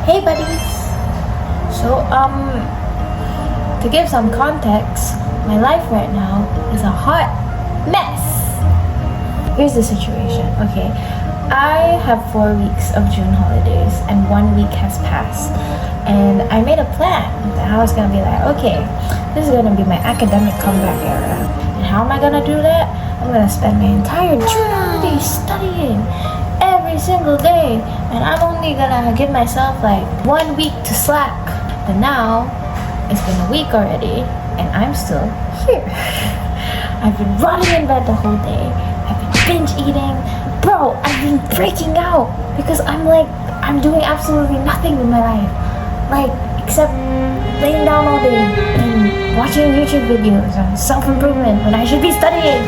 Hey buddies! So, to give some context, my life right now is a hot mess. Here's the situation, okay? I have 4 weeks of June holidays and 1 week has passed. And I made a plan that I was gonna be like, okay, this is gonna be my academic comeback era. And how am I gonna do that? I'm gonna spend my entire June holidays studying every single day, and I'm only gonna give myself like 1 week to slack. But now it's been a week already and I'm still here. I've been rotting in bed the whole day. I've been binge eating. Bro, I've been breaking out because I'm doing absolutely nothing with my life, like except laying down all day and watching YouTube videos on self-improvement when I should be studying.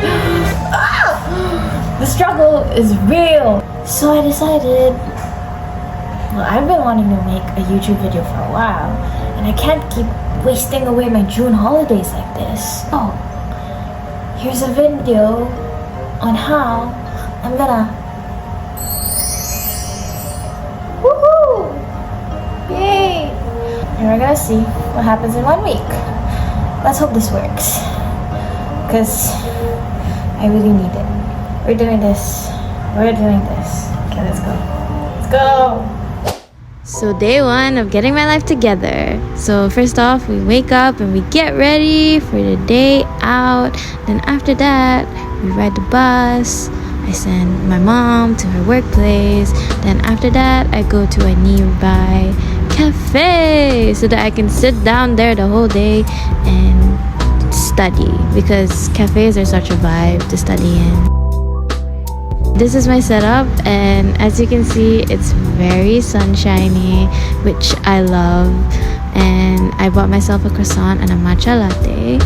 The struggle is real. So I decided, well, I've been wanting to make a YouTube video for a while, and I can't keep wasting away my June holidays like this. Oh, here's a video on how I'm gonna woohoo! Yay! And we're gonna see what happens in 1 week. Let's hope this works, because I really need it. We're doing this. Okay, let's go. Let's go! So day 1 of getting my life together. So first off, we wake up and we get ready for the day out. Then after that, we ride the bus. I send my mom to her workplace. Then after that, I go to a nearby cafe so that I can sit down there the whole day and study, because cafes are such a vibe to study in. This is my setup, and as you can see, it's very sunshiny, which I love. And I bought myself a croissant and a matcha latte,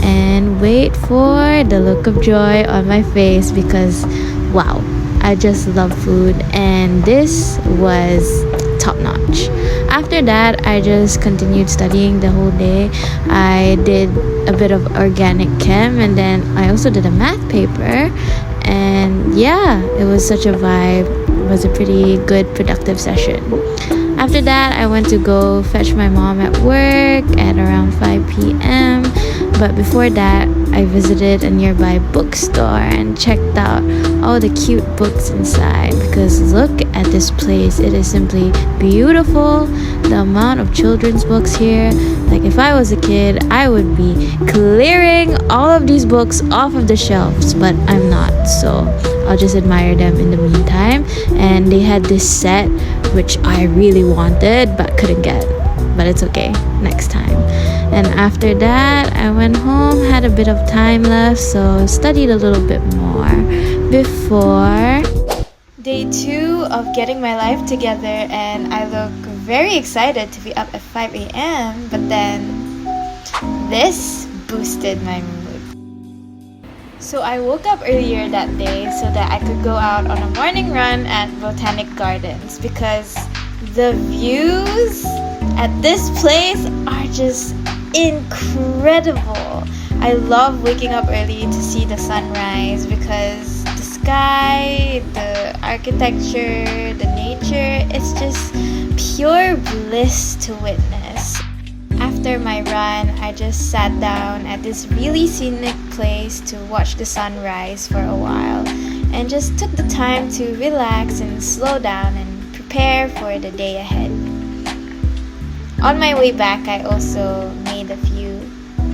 and wait for the look of joy on my face, because wow, I just love food and this was top notch. After that, I just continued studying the whole day. I did a bit of organic chem, and then I also did a math paper. And yeah, it was such a vibe. It was a pretty good, productive session. After that, I went to go fetch my mom at work at around 5 p.m. But before that, I visited a nearby bookstore and checked out all the cute books inside, because look at this place. It is simply beautiful. The amount of children's books here, like if I was a kid, I would be clearing all of these books off of the shelves, but I'm not, so I'll just admire them in the meantime. And they had this set which I really wanted but couldn't get, but it's okay, next time. And after that, I went home, had a bit of time left, so studied a little bit more before day 2 of getting my life together. And I look very excited to be up at 5 a.m. But then this boosted my mood. So I woke up earlier that day so that I could go out on a morning run at Botanic Gardens, because the views at this place are just incredible. I love waking up early to see the sunrise, because the sky, the architecture, the nature, it's just pure bliss to witness. After my run, I just sat down at this really scenic place to watch the sunrise for a while, and just took the time to relax and slow down and prepare for the day ahead. On my way back, I also made a few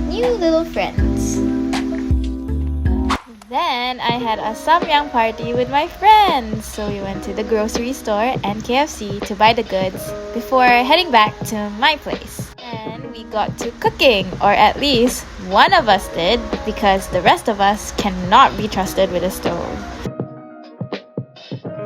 new little friends. Then I had a samyang party with my friends. So we went to the grocery store and KFC to buy the goods before heading back to my place. And we got to cooking, or at least one of us did, because the rest of us cannot be trusted with a stove.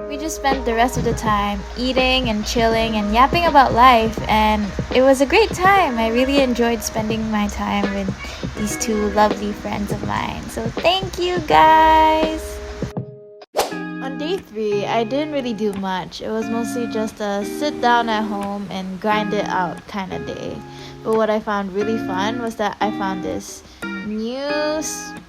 We just spent the rest of the time eating and chilling and yapping about life, and it was a great time. I really enjoyed spending my time with these 2 lovely friends of mine. So thank you guys! On day 3, I didn't really do much. It was mostly just a sit down at home and grind it out kind of day. But what I found really fun was that I found this new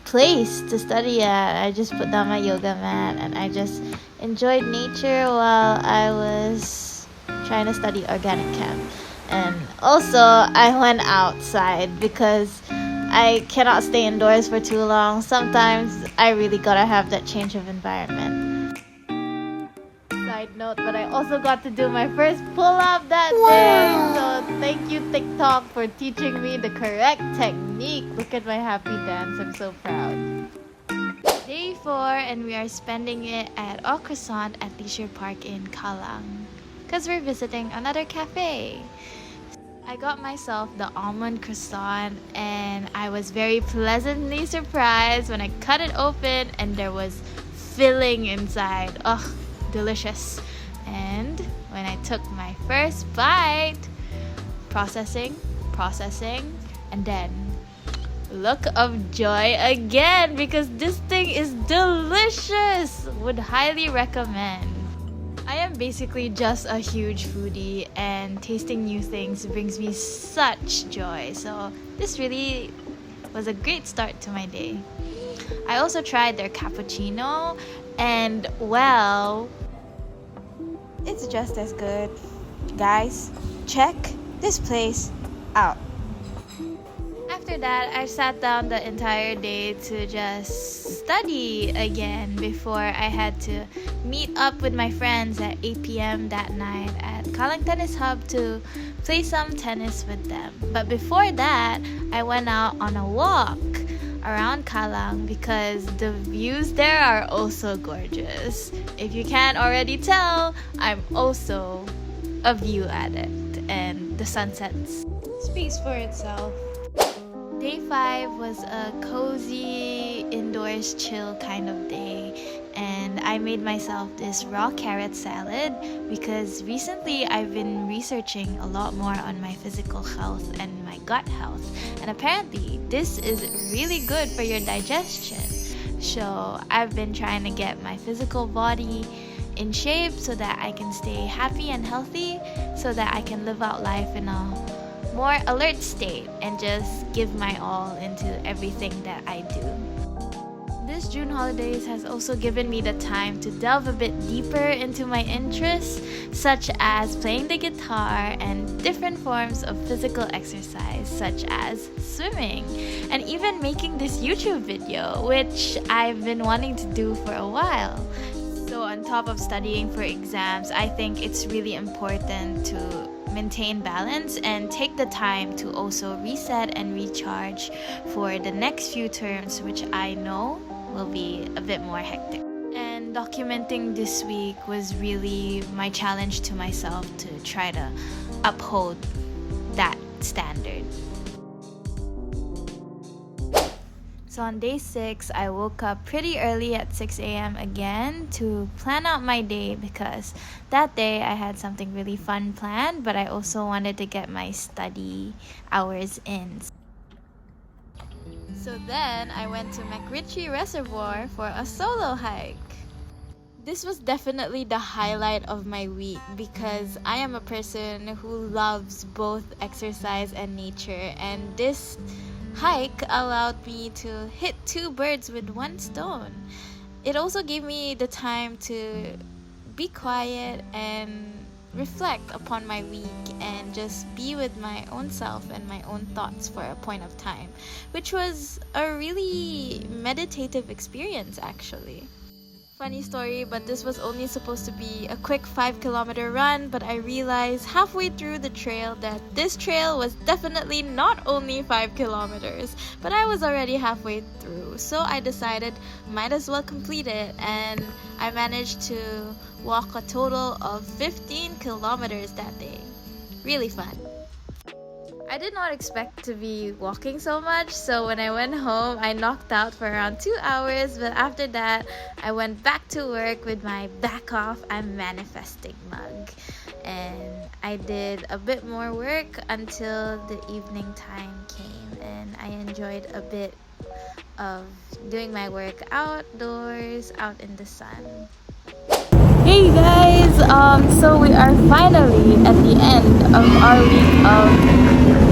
place to study at. I just put down my yoga mat and I just enjoyed nature while I was trying to study organic chem. And also, I went outside because I cannot stay indoors for too long. Sometimes I really gotta have that change of environment. Side note, but I also got to do my first pull-up that day. So thank you, TikTok, for teaching me the correct technique. Look at my happy dance. I'm so proud. Day 4, and we are spending it at Croissant at Leisure Park in Kallang because we're visiting another cafe. I got myself the almond croissant and I was very pleasantly surprised when I cut it open and there was filling inside. Ugh, delicious. And when I took my first bite, processing, and then look of joy again because this thing is delicious. Would highly recommend. I am basically just a huge foodie and tasting new things brings me such joy. So this really was a great start to my day. I also tried their cappuccino and well, it's just as good. Guys, check this place out. After that, I sat down the entire day to just study again before I had to meet up with my friends at 8 p.m. that night at Kallang Tennis Hub to play some tennis with them. But before that, I went out on a walk around Kallang because the views there are also gorgeous. If you can't already tell, I'm also a view addict and the sunsets speaks for itself. Day 5 was a cozy, indoors chill kind of day, and I made myself this raw carrot salad because recently I've been researching a lot more on my physical health and my gut health, and apparently this is really good for your digestion. So I've been trying to get my physical body in shape so that I can stay happy and healthy, so that I can live out life in a more alert state and just give my all into everything that I do. This June holidays has also given me the time to delve a bit deeper into my interests, such as playing the guitar and different forms of physical exercise such as swimming, and even making this YouTube video, which I've been wanting to do for a while. So on top of studying for exams, I think it's really important to maintain balance and take the time to also reset and recharge for the next few terms, which I know will be a bit more hectic. And documenting this week was really my challenge to myself to try to uphold that standard. So on day 6, I woke up pretty early at 6 a.m. again to plan out my day because that day I had something really fun planned, but I also wanted to get my study hours in. So then I went to Macritchie Reservoir for a solo hike. This was definitely the highlight of my week because I am a person who loves both exercise and nature, and this hike allowed me to hit 2 birds with 1 stone. It also gave me the time to be quiet and reflect upon my week and just be with my own self and my own thoughts for a point of time, which was a really meditative experience actually. Funny story, but this was only supposed to be a quick 5-kilometer run, but I realized halfway through the trail that this trail was definitely not only 5 kilometers, but I was already halfway through. So I decided might as well complete it, and I managed to walk a total of 15 kilometers that day. Really fun. I did not expect to be walking so much, so when I went home, I knocked out for around 2 hours, but after that, I went back to work with my back off, I'm manifesting mug. And I did a bit more work until the evening time came, and I enjoyed a bit of doing my work outdoors, out in the sun. Hey guys, so we are finally at the end of our week of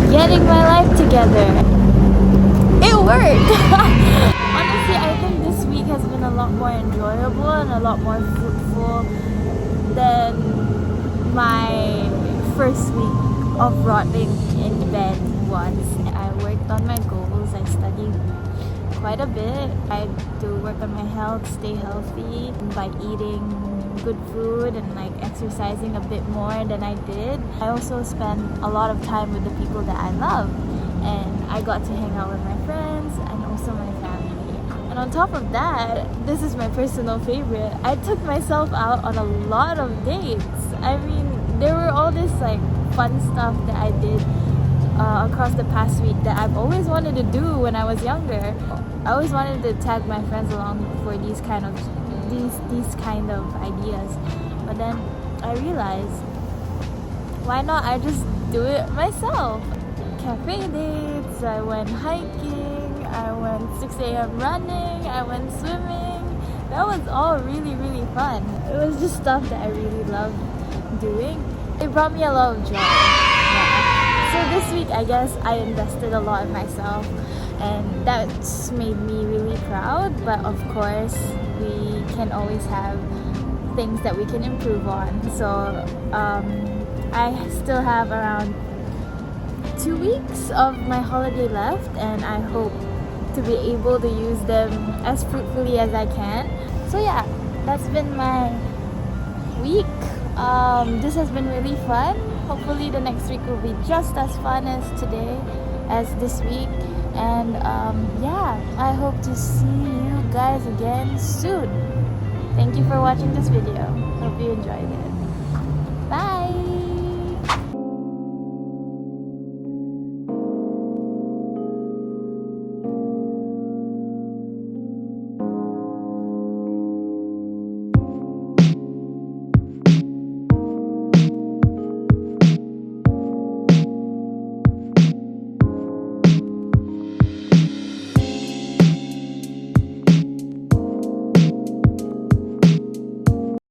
getting my life together. It worked! Honestly, I think this week has been a lot more enjoyable and a lot more fruitful than my first week of rotting in bed was. I worked on my goals. I studied quite a bit. I do work on my health, stay healthy by eating good food and like exercising a bit more than I did. I also spent a lot of time with the people that I love, and I got to hang out with my friends and also my family. And on top of that, this is my personal favorite, I took myself out on a lot of dates. I mean, there were all this like fun stuff that I did across the past week that I've always wanted to do when I was younger. I always wanted to tag my friends along for these kind of ideas, but then I realized, why not I just do it myself? Cafe dates, I went hiking, I went 6 a.m. running, I went swimming. That was all really, really fun. It was just stuff that I really loved doing. It brought me a lot of joy. Yeah. So this week, I guess I invested a lot in myself, and that's made me really proud. But of course, we can always have things that we can improve on. So I still have around 2 weeks of my holiday left, and I hope to be able to use them as fruitfully as I can. So yeah, that's been my week. This has been really fun. Hopefully the next week will be just as fun as today, as this week. And yeah, I hope to see you guys again soon. Thank you for watching this video. Hope you enjoyed it.